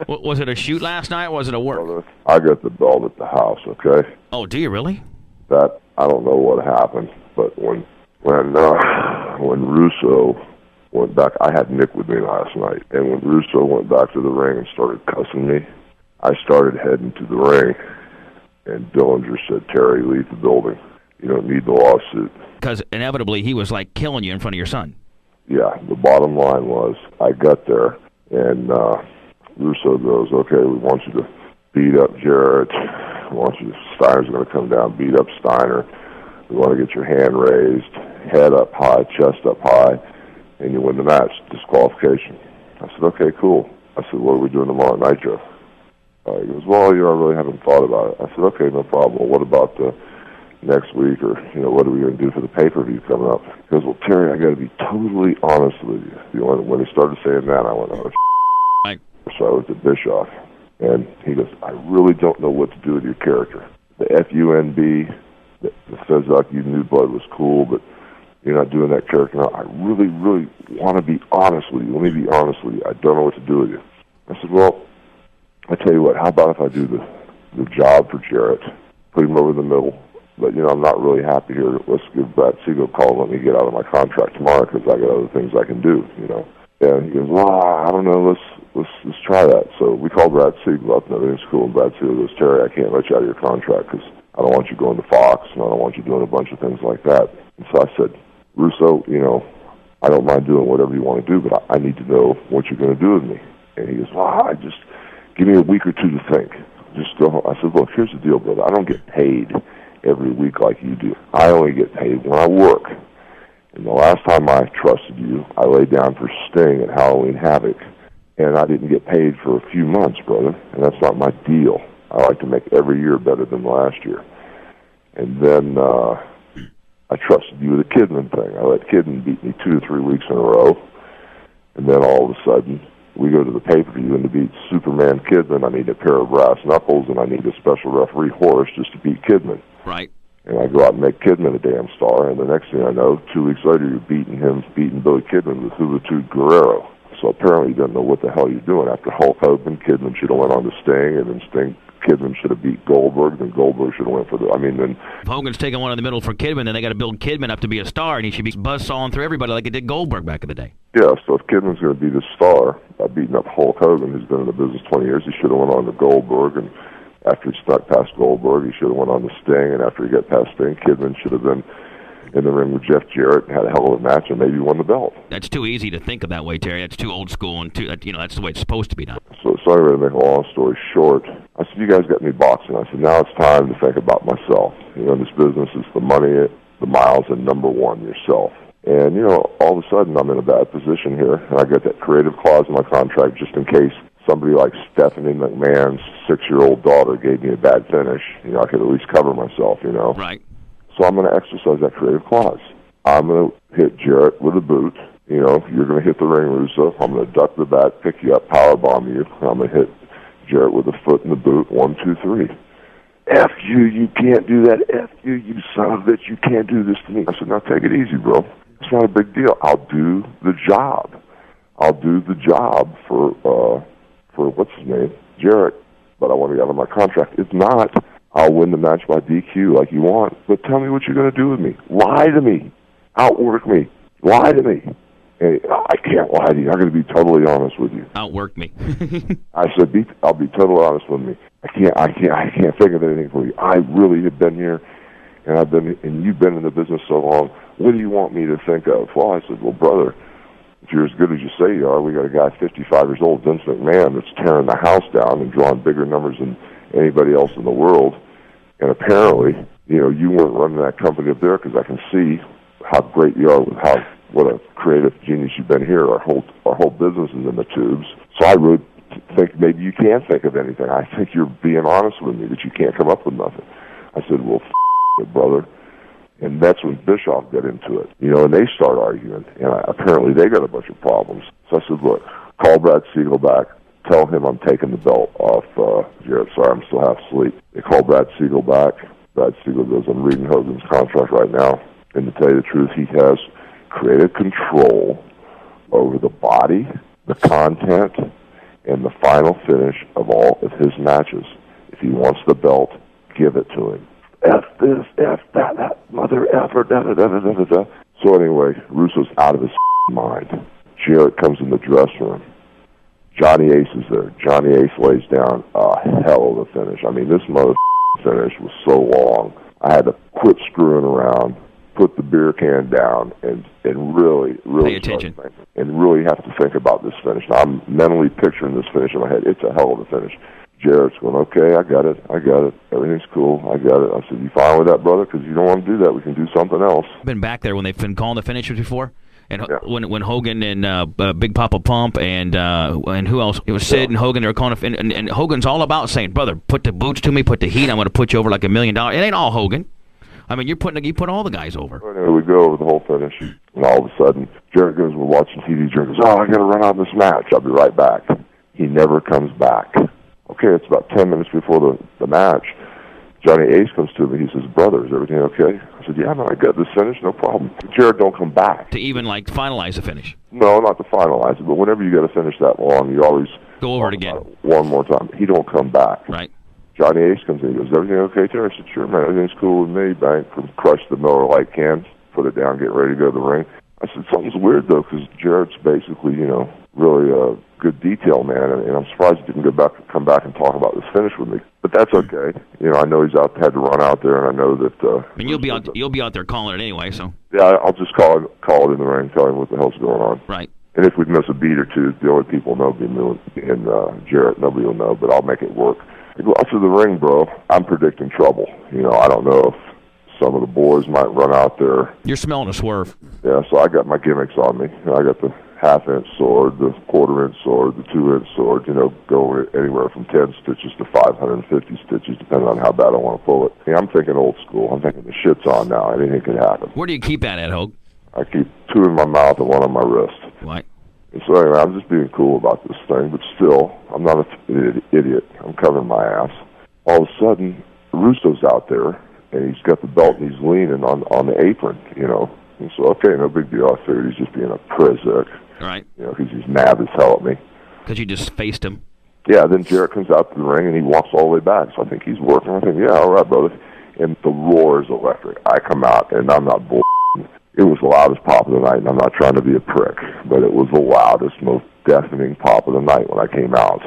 Was it a shoot last night, or was it a work? Brother, I got the belt at the house, okay? Oh, do you really? That, I don't know what happened, but when Russo went back, I had Nick with me last night, and when Russo went back to the ring and started cussing me, I started heading to the ring, and Dillinger said, "Terry, leave the building. You don't need the lawsuit." Because inevitably he was like killing you in front of your son. Yeah, the bottom line was, I got there, and Russo goes, "Okay, we want you to beat up Jarrett. We want you to, Steiner's going to come down, beat up Steiner. We want to get your hand raised, head up high, chest up high, and you win the match, disqualification." I said, "Okay, cool." I said, "What are we doing tomorrow at Nitro?" He goes, "Well, I really haven't thought about it." I said, "Okay, no problem. Well, what about next week, or, what are we going to do for the pay-per-view coming up?" He goes, "Well, Terry, I got to be totally honest with you." When he started saying that, I went, "Oh, right." So I was at Bischoff, and he goes, "I really don't know what to do with your character. The FUNB, the Fezuck, New Blood was cool, but you're not doing that character now. I really, really want to be honest with you. Let me be honest with you. I don't know what to do with you." I said, "Well, I tell you what, how about if I do the job for Jarrett, put him over the middle, but, I'm not really happy here. Let's give Brad Siegel a call and let me get out of my contract tomorrow because I got other things I can do, And he goes, "Well, I don't know, let's try that." So we called Brad Siegel up, and everything's cool, and Brad Siegel goes, "Terry, I can't let you out of your contract because I don't want you going to Fox, and I don't want you doing a bunch of things like that." And so I said, "Russo, I don't mind doing whatever you want to do, but I need to know what you're going to do with me." And he goes, "Well, just give me a week or two to think. Just go home." I said, "Look, here's the deal, brother. I don't get paid every week like you do. I only get paid when I work. And the last time I trusted you, I laid down for Sting at Halloween Havoc, and I didn't get paid for a few months, brother, and that's not my deal. I like to make every year better than last year." And then I trusted you with the Kidman thing. I let Kidman beat me 2 to 3 weeks in a row, and then all of a sudden, we go to the pay-per-view, and to beat Superman Kidman, I need a pair of brass knuckles, and I need a special referee horse just to beat Kidman. Right. And I go out and make Kidman a damn star, and the next thing I know, 2 weeks later, you're beating Billy Kidman with Juventud Guerrero. So apparently you don't know what the hell you're doing. After Hulk Hogan, Kidman should have went on to Sting, and then Kidman should have beat Goldberg, then Goldberg should have went for then... If Hogan's taking one in the middle for Kidman, then they got to build Kidman up to be a star, and he should be buzzsawing through everybody like it did Goldberg back in the day. Yeah, so if Kidman's going to be the star by beating up Hulk Hogan, who's been in the business 20 years, he should have went on to Goldberg, and after he stuck past Goldberg, he should have went on to Sting, and after he got past Sting, Kidman should have been in the ring with Jeff Jarrett and had a hell of a match and maybe won the belt. That's too easy to think of that way, Terry. That's too old school, and that's the way it's supposed to be done. So anyway, to make a long story short, I said, "You guys got me boxing." I said, "Now it's time to think about myself. This business is the money, the miles, and number one, yourself." And, all of a sudden, I'm in a bad position here, and I got that creative clause in my contract just in case somebody like Stephanie McMahon's 6-year-old daughter gave me a bad finish. I could at least cover myself, Right. So I'm going to exercise that creative clause. I'm going to hit Jarrett with a boot. You're going to hit the ring, Russo. I'm going to duck the bat, pick you up, power bomb you. I'm going to hit Jarrett with a foot in the boot. 1, 2, 3. "F you, you can't do that. F you, you son of a bitch, you can't do this to me." I said, "Now take it easy, bro. It's not a big deal. I'll do the job. I'll do the job for what's his name, Jarrett, but I want to get out of my contract. If not, I'll win the match by DQ like you want, but tell me what you're going to do with me. Lie to me. Outwork me. Lie to me." Hey, I can't lie to you. I'm going to be totally honest with you. Outwork me. I said, I'll be totally honest with me. I can't think of anything for you. I really have been here, and you've been in the business so long. What do you want me to think of? Well, I said, "Well, brother, if you're as good as you say you are, we got a guy 55 years old, Vince McMahon, that's tearing the house down and drawing bigger numbers than anybody else in the world. And apparently, you weren't running that company up there because I can see how great you are with what a creative genius you've been here. Our whole business is in the tubes. So I really think maybe you can think of anything. I think you're being honest with me that you can't come up with nothing." I said, "Well, it, brother." And that's when Bischoff got into it, and they start arguing. And apparently they got a bunch of problems. So I said, "Look, call Brad Siegel back. Tell him I'm taking the belt off Jarrett. Sorry, I'm still half asleep." They call Brad Siegel back. Brad Siegel goes, "I'm reading Hogan's contract right now. And to tell you the truth, he has created control over the body, the content, and the final finish of all of his matches. If he wants the belt, give it to him. F this, F that mother effer, da-da-da-da-da-da. So anyway, Russo's out of his mind. Jarrett comes in the dressing room. Johnny Ace is there. Johnny Ace lays down a hell of a finish. I mean, this mother finish was so long, I had to quit screwing around, put the beer can down, and really pay attention. And really have to think about this finish. Now, I'm mentally picturing this finish in my head. It's a hell of a finish. Jarrett's going, okay, I got it. Everything's cool. I got it. I said, you fine with that, brother? Because you don't want to do that. We can do something else. Been back there when they've been calling the finishes before? And yeah. when Hogan and Big Papa Pump and who else? It was Sid and Hogan. They were calling and Hogan's all about saying, brother, put the boots to me, put the heat. I'm going to put you over like $1 million. It ain't all Hogan. I mean, you put all the guys over. Anyway, we go over the whole finish, and all of a sudden, Jarrett goes, we're watching TV. Jarrett goes, I got to run out of this match. I'll be right back. He never comes back. Okay, it's about 10 minutes before the match. Johnny Ace comes to me. He says, brother, is everything okay? I said, yeah, man, I got this finish, no problem. Jarrett don't come back. To even, finalize the finish? No, not to finalize it, but whenever you got to finish that long, you always go over it again. One more time. He don't come back. Right. Johnny Ace comes in. He goes, everything okay, Terry? I said, sure, man, everything's cool with me. Bang, crushed the Miller Lite cans, put it down, get ready to go to the ring. I said, something's weird, though, because Jarrett's basically, really a good detail man, and I'm surprised he didn't come back and talk about this finish with me. But that's okay. I know he's had to run out there, and I know that. I mean, you'll be out there calling it anyway, so. Yeah, I'll just call it in the ring, tell him what the hell's going on. Right. And if we miss a beat or two, the only people know being Jarrett. Nobody will know, but I'll make it work. I go out to the ring, bro. I'm predicting trouble. I don't know if some of the boys might run out there. You're smelling a swerve. Yeah, so I got my gimmicks on me. I got the half-inch sword, the quarter-inch sword, the 2-inch sword, go anywhere from 10 stitches to 550 stitches, depending on how bad I want to pull it. I'm thinking old school. I'm thinking the shit's on now. Anything could happen. Where do you keep that at, Hogue? I keep 2 in my mouth and 1 on my wrist. Right. And so anyway, I'm just being cool about this thing, but still, I'm not an idiot. I'm covering my ass. All of a sudden, Russo's out there, and he's got the belt, and he's leaning on the apron, And so, okay, no big deal. I figured he's just being a prick. Right. Because he's mad as hell at me. Because you just faced him. Yeah, then Jarrett comes out to the ring, and he walks all the way back. So I think he's working. I think, yeah, all right, brother. And the roar is electric. I come out, and I'm not bull. It was the loudest pop of the night, and I'm not trying to be a prick, but it was the loudest, most deafening pop of the night when I came out.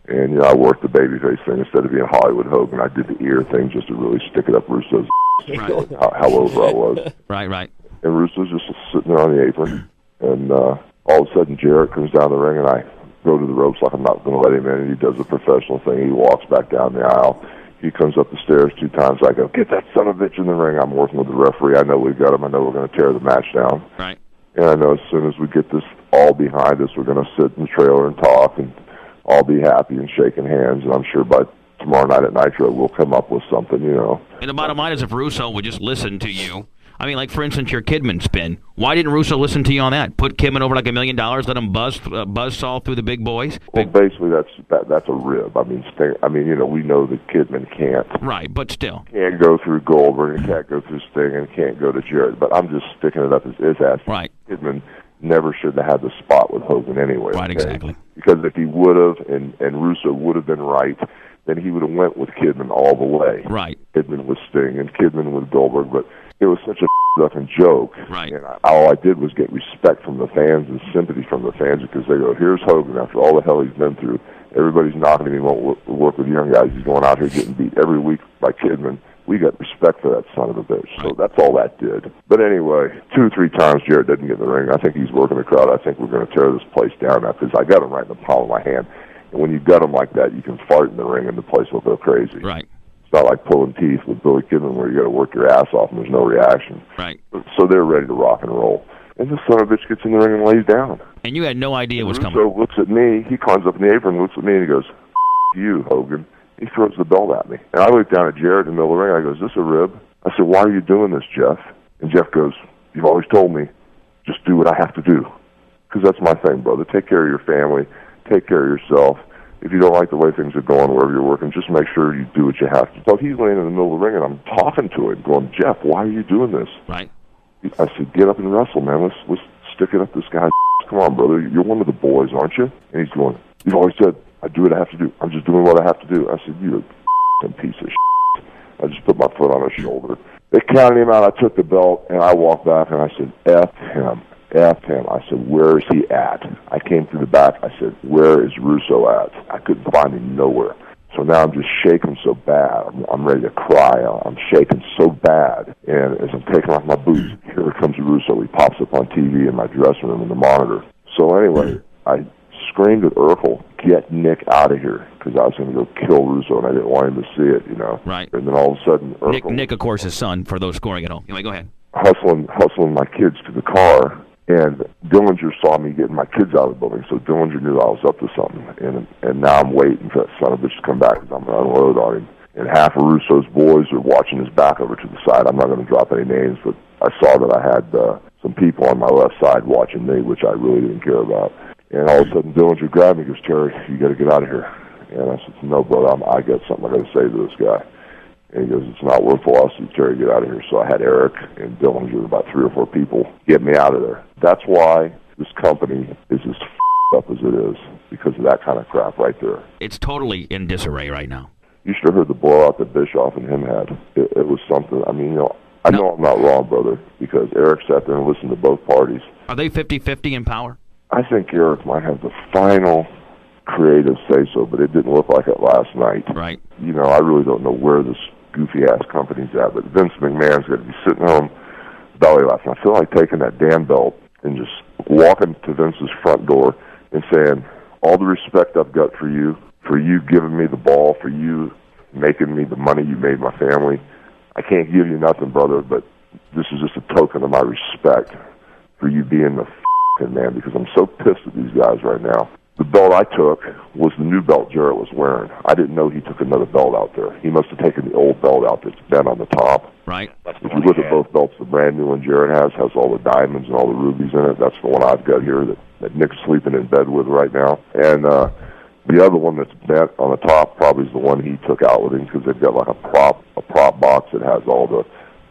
And, I worked the babyface thing. Instead of being Hollywood Hogan, I did the ear thing just to really stick it up Russo's right. how over I was. Right. And Russo's just sitting there on the apron, and all of a sudden Jarrett comes down the ring, and I go to the ropes like I'm not going to let him in, and he does the professional thing. He walks back down the aisle. He comes up the stairs 2 times. I go, get that son of a bitch in the ring. I'm working with the referee. I know we've got him. I know we're going to tear the match down. Right. And I know as soon as we get this all behind us, we're going to sit in the trailer and talk and all be happy and shaking hands. And I'm sure by tomorrow night at Nitro, we'll come up with something, And the bottom line is if Russo would just listen to you. I mean, like, for instance, your Kidman spin. Why didn't Russo listen to you on that? Put Kidman over like $1 million, let him buzzsaw through the big boys? Well, basically, that's a rib. I mean, we know that Kidman can't. Right, but still. Can't go through Goldberg, and can't go through Sting, and can't go to Jarrett. But I'm just sticking it up his ass. Right. Kidman never should have had the spot with Hogan anyway. Right, okay? Exactly. Because if he would have, and Russo would have been right, then he would have went with Kidman all the way. Right. Kidman with Sting, and Kidman with Goldberg, but it was such a fucking joke. Right. And all I did was get respect from the fans and sympathy from the fans because they go, here's Hogan after all the hell he's been through. Everybody's knocking him. He won't work with young guys. He's going out here getting beat every week by Kidman. We got respect for that son of a bitch. So that's all that did. But anyway, 2 or 3 times Jarrett didn't get in the ring. I think he's working the crowd. I think we're going to tear this place down now because I got him right in the palm of my hand. And when you got him like that, you can fart in the ring and the place will go crazy. Right. It's not like pulling teeth with Billy Kidman where you got to work your ass off and there's no reaction. Right. So they're ready to rock and roll. And this son of a bitch gets in the ring and lays down. And you had no idea what was coming. So looks at me. He climbs up in the apron, looks at me, and he goes, you, Hogan. He throws the belt at me. And I look down at Jarrett in the middle of the ring. I go, is this a rib? I said, why are you doing this, Jeff? And Jeff goes, you've always told me, just do what I have to do. Because that's my thing, brother. Take care of your family. Take care of yourself. If you don't like the way things are going wherever you're working, just make sure you do what you have to. So he's laying in the middle of the ring, and I'm talking to him, going, Jeff, why are you doing this? Right. I said, get up and wrestle, man. Let's stick it up this guy's. Come on, brother. You're one of the boys, aren't you? And he's going, you've always said, I do what I have to do. I'm just doing what I have to do. I said, you're a piece of shit. I just put my foot on his shoulder. They counted him out. I took the belt, and I walked back, and I said, F him. F him. I said, where is he at? I came through the back. I said, where is Russo at? I couldn't find him nowhere. So now I'm just shaking so bad. I'm ready to cry. I'm shaking so bad. And as I'm taking off my boots, here comes Russo. He pops up on TV in my dressing room in the monitor. So anyway, I screamed at Urkel, get Nick out of here, because I was going to go kill Russo, and I didn't want him to see it, you know. Right. And then all of a sudden, Urkel... Nick, of course, his son, for those scoring at home. Anyway, go ahead. Hustling my kids to the car, and Dillinger saw me getting my kids out of the building, so Dillinger knew I was up to something. And now I'm waiting for that son of a bitch to come back, because I'm going to unload on him. And half of Russo's boys are watching his back over to the side. I'm not going to drop any names, but I saw that I had some people on my left side watching me, which I really didn't care about. And all of a sudden, Dillinger grabbed me and goes, Terry, you got to get out of here. And I said, no, brother, I got something I got to say to this guy. And he goes, it's not worthwhile. I said, Terry, get out of here. So I had Eric and Dillinger, about 3 or 4 people, get me out of there. That's why this company is as up as it is, because of that kind of crap right there. It's totally in disarray right now. You should have heard the blowout that Bischoff and him had. It was something. I mean, you know, I know I'm not wrong, brother, because Eric sat there and listened to both parties. Are they 50-50 in power? I think Eric might have the final creative say-so, but it didn't look like it last night. Right. You know, I really don't know where this goofy-ass company's at, but Vince McMahon's going to be sitting home belly laughing. I feel like taking that damn belt and just walking to Vince's front door and saying, all the respect I've got for you giving me the ball, for you making me the money you made my family. I can't give you nothing, brother, but this is just a token of my respect for you being the f***ing man, because I'm so pissed at these guys right now. The belt I took was the new belt Jarrett was wearing. I didn't know he took another belt out there. He must have taken the old belt out that's bent on the top. Right. If you look at both belts, the brand new one Jarrett has all the diamonds and all the rubies in it. That's the one I've got here that Nick's sleeping in bed with right now. And the other one that's bent on the top probably is the one he took out with him, because they've got like a prop box that has all the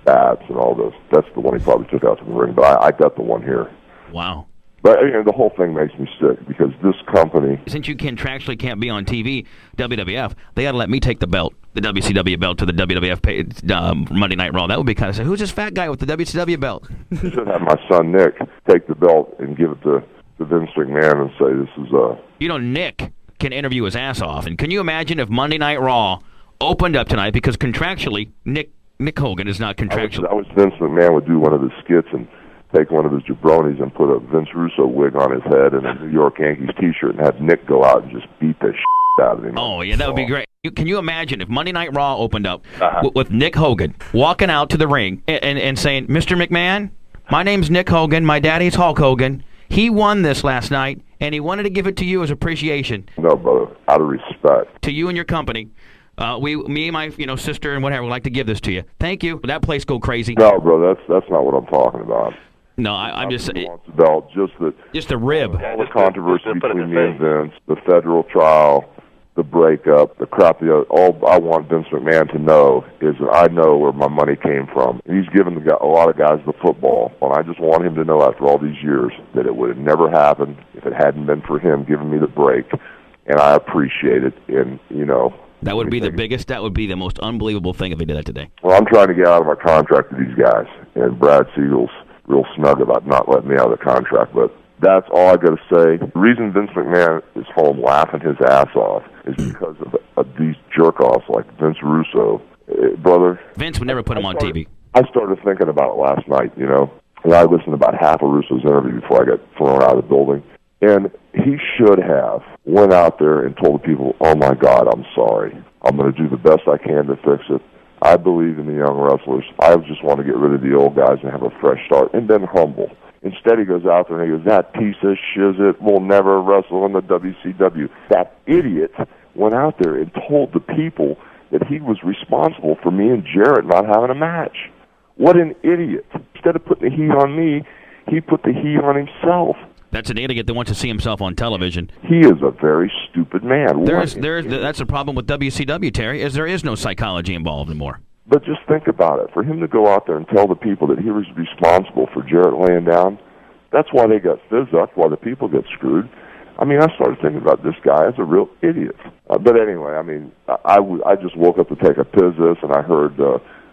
bats and all this. That's the one he probably took out to the ring. But I got the one here. Wow. But you know, the whole thing makes me sick, because this company... Since you contractually can't be on TV, WWF, they got to let me take the belt, the WCW belt, to the WWF Monday Night Raw. That would be kind of sad. Who's this fat guy with the WCW belt? I should have my son Nick take the belt and give it to Vince McMahon and say, this is You know, Nick can interview his ass off. And can you imagine if Monday Night Raw opened up tonight, because contractually, Nick Hogan is not contractually... I wish Vince McMahon would do one of his skits and take one of his jabronis and put a Vince Russo wig on his head and a New York Yankees T-shirt and have Nick go out and just beat the shit out of him. Oh, yeah, that would be great. Can you imagine if Monday Night Raw opened up with Nick Hogan walking out to the ring and saying, Mr. McMahon, my name's Nick Hogan, my daddy's Hulk Hogan. He won this last night, and he wanted to give it to you as appreciation. No, brother, out of respect. To you and your company. Me and my sister and whatever would like to give this to you. Thank you. That place go crazy. No, bro, that's not what I'm talking about. No, I'm just saying. Wants the belt, just the rib. All the controversy between me and Vince, the federal trial, the breakup, the crap. All I want Vince McMahon to know is that I know where my money came from. And he's given a lot of guys the football, and I just want him to know after all these years that it would have never happened if it hadn't been for him giving me the break, and I appreciate it. And that would be the biggest. That would be the most unbelievable thing if he did that today. Well, I'm trying to get out of my contract with these guys, and Brad Siegel's real snug about not letting me out of the contract, but that's all I got to say. The reason Vince McMahon is home laughing his ass off is because of these jerk-offs like Vince Russo. Brother, Vince would never put him on TV. I started thinking about it last night, and I listened to about half of Russo's interview before I got thrown out of the building, and he should have went out there and told the people, oh my God, I'm sorry. I'm going to do the best I can to fix it. I believe in the young wrestlers. I just want to get rid of the old guys and have a fresh start, and then humble. Instead, he goes out there and he goes, that piece of shizit will never wrestle in the WCW. That idiot went out there and told the people that he was responsible for me and Jarrett not having a match. What an idiot. Instead of putting the heat on me, he put the heat on himself. That's an idiot that wants to see himself on television. He is a very stupid man. That's the problem with WCW, Terry, is there is no psychology involved anymore. But just think about it. For him to go out there and tell the people that he was responsible for Jarrett laying down, that's why they got fizzed up, why the people get screwed. I mean, I started thinking about this guy as a real idiot. But anyway, I mean, I just woke up to take a piss this, and I heard,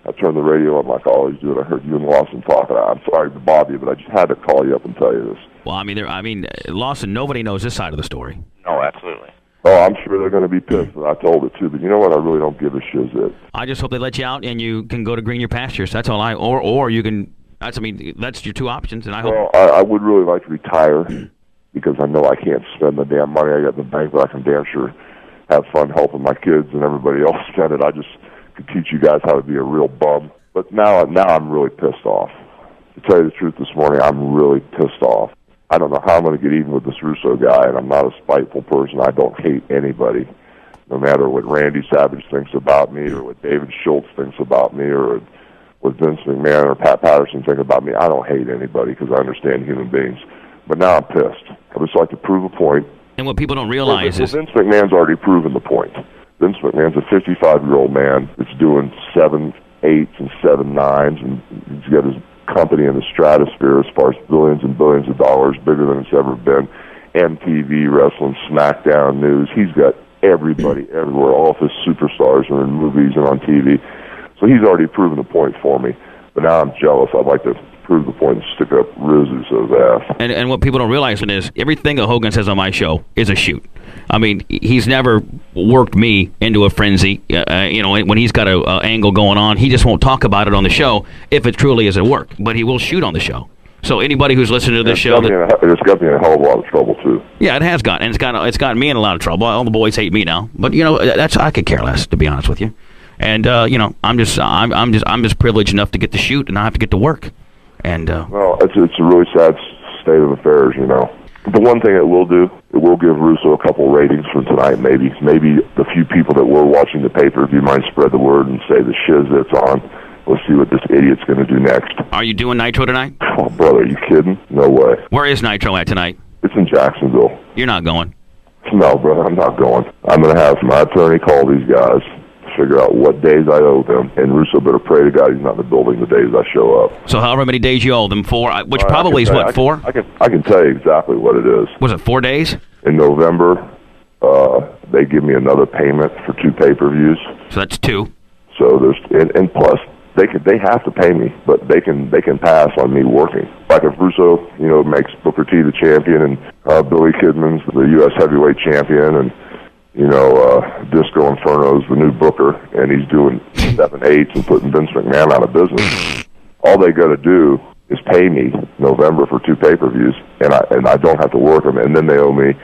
I turned the radio on like I always do, and I heard you and Lawson talking. I'm sorry to bother you, but I just had to call you up and tell you this. Well, I mean, Lawson, nobody knows this side of the story. No, absolutely. Oh, I'm sure they're going to be pissed, and I told it too. But you know what? I really don't give a shiz. I just hope they let you out and you can go to green your pastures. That's all or you can. That's your two options, and I hope. Well, I would really like to retire because I know I can't spend the damn money I got in the bank, but I can damn sure have fun helping my kids and everybody else spend it. I just could teach you guys how to be a real bum. But now I'm really pissed off. To tell you the truth, this morning I'm really pissed off. I don't know how I'm going to get even with this Russo guy, and I'm not a spiteful person. I don't hate anybody, no matter what Randy Savage thinks about me or what David Schultz thinks about me or what Vince McMahon or Pat Patterson think about me. I don't hate anybody because I understand human beings. But now I'm pissed. I just like to prove a point. And what people don't realize is... Vince McMahon's already proven the point. Vince McMahon's a 55-year-old man that's doing 7 8s and 7 9s, and he's got his company in the stratosphere as far as billions and billions of dollars, bigger than it's ever been. MTV, wrestling, SmackDown news. He's got everybody everywhere. All of his superstars are in movies and on TV. So he's already proven the point for me. But now I'm jealous. I'd like to prove the point and stick up Rizzo's ass. And what people don't realize is everything that Hogan says on my show is a shoot. I mean, he's never worked me into a frenzy. When he's got a angle going on, he just won't talk about it on the show if it truly is at work. But he will shoot on the show. So anybody who's listening to this show, it's got me in a hell of a lot of trouble too. Yeah, it has got, and it's got me in a lot of trouble. All the boys hate me now, but I could care less, to be honest with you. And I'm just privileged enough to get to shoot, and I have to get to work. And well, it's a really sad state of affairs, The one thing it will do, it will give Russo a couple ratings for tonight, maybe the few people that were watching the pay-per-view might spread the word and say the shiz that's on. Let's see what this idiot's going to do next. Are you doing Nitro tonight? Oh, brother, are you kidding? No way. Where is Nitro at tonight? It's in Jacksonville. You're not going? No, brother, I'm not going. I'm going to have my attorney call these guys, figure out what days I owe them, and Russo better pray to God he's not in the building the days I show up. So however many days you owe them, 4, which probably is what, 4? I can tell you exactly what it is. Was it 4 days? In November, they give me another payment for 2 pay-per-views. So that's 2. So there's and plus they have to pay me, but they can pass on me working. Like if Russo makes Booker T the champion and Billy Kidman's the U.S. heavyweight champion and Disco Inferno's the new Booker, and he's doing 7 8s and putting Vince McMahon out of business. All they got to do is pay me November for 2 pay-per-views, and I don't have to work them. And then they owe me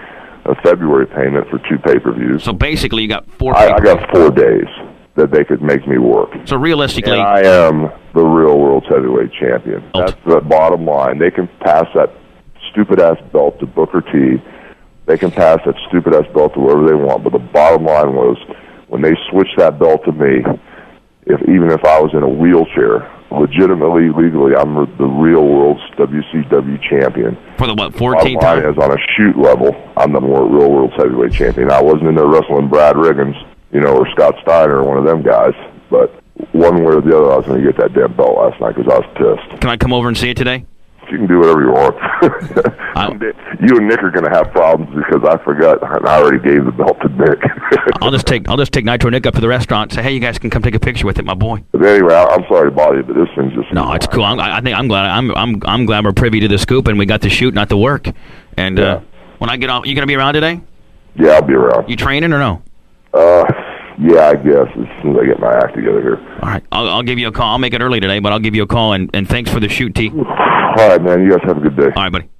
a February payment for 2 pay-per-views. So basically, you got 4. I got 4 days that they could make me work. So realistically, and I am the real world's heavyweight champion. That's the bottom line. They can pass that stupid-ass belt to Booker T. They can pass that stupid-ass belt to whoever they want, but the bottom line was when they switched that belt to me, even if I was in a wheelchair, legitimately, legally, I'm the real world's WCW champion. For the, 14th time? Is on a shoot level, I'm the real world's heavyweight champion. I wasn't in there wrestling Brad Riggins, or Scott Steiner or one of them guys, but one way or the other, I was going to get that damn belt last night because I was pissed. Can I come over and see it today? You can do whatever you want. You and Nick are going to have problems because I forgot and I already gave the belt to Nick. I'll just take Nitro Nick up to the restaurant and say, hey, you guys can come take a picture with it, my boy. But anyway, I'm sorry to bother you, but this thing's just... No, it's cool. I'm glad we're privy to the scoop and we got to shoot, not to work. And when I get off, you going to be around today? Yeah, I'll be around. You training or no? Yeah, I guess, as soon as I get my act together here. All right, I'll give you a call. I'll make it early today, but I'll give you a call, and thanks for the shoot, T. All right, man, you guys have a good day. All right, buddy.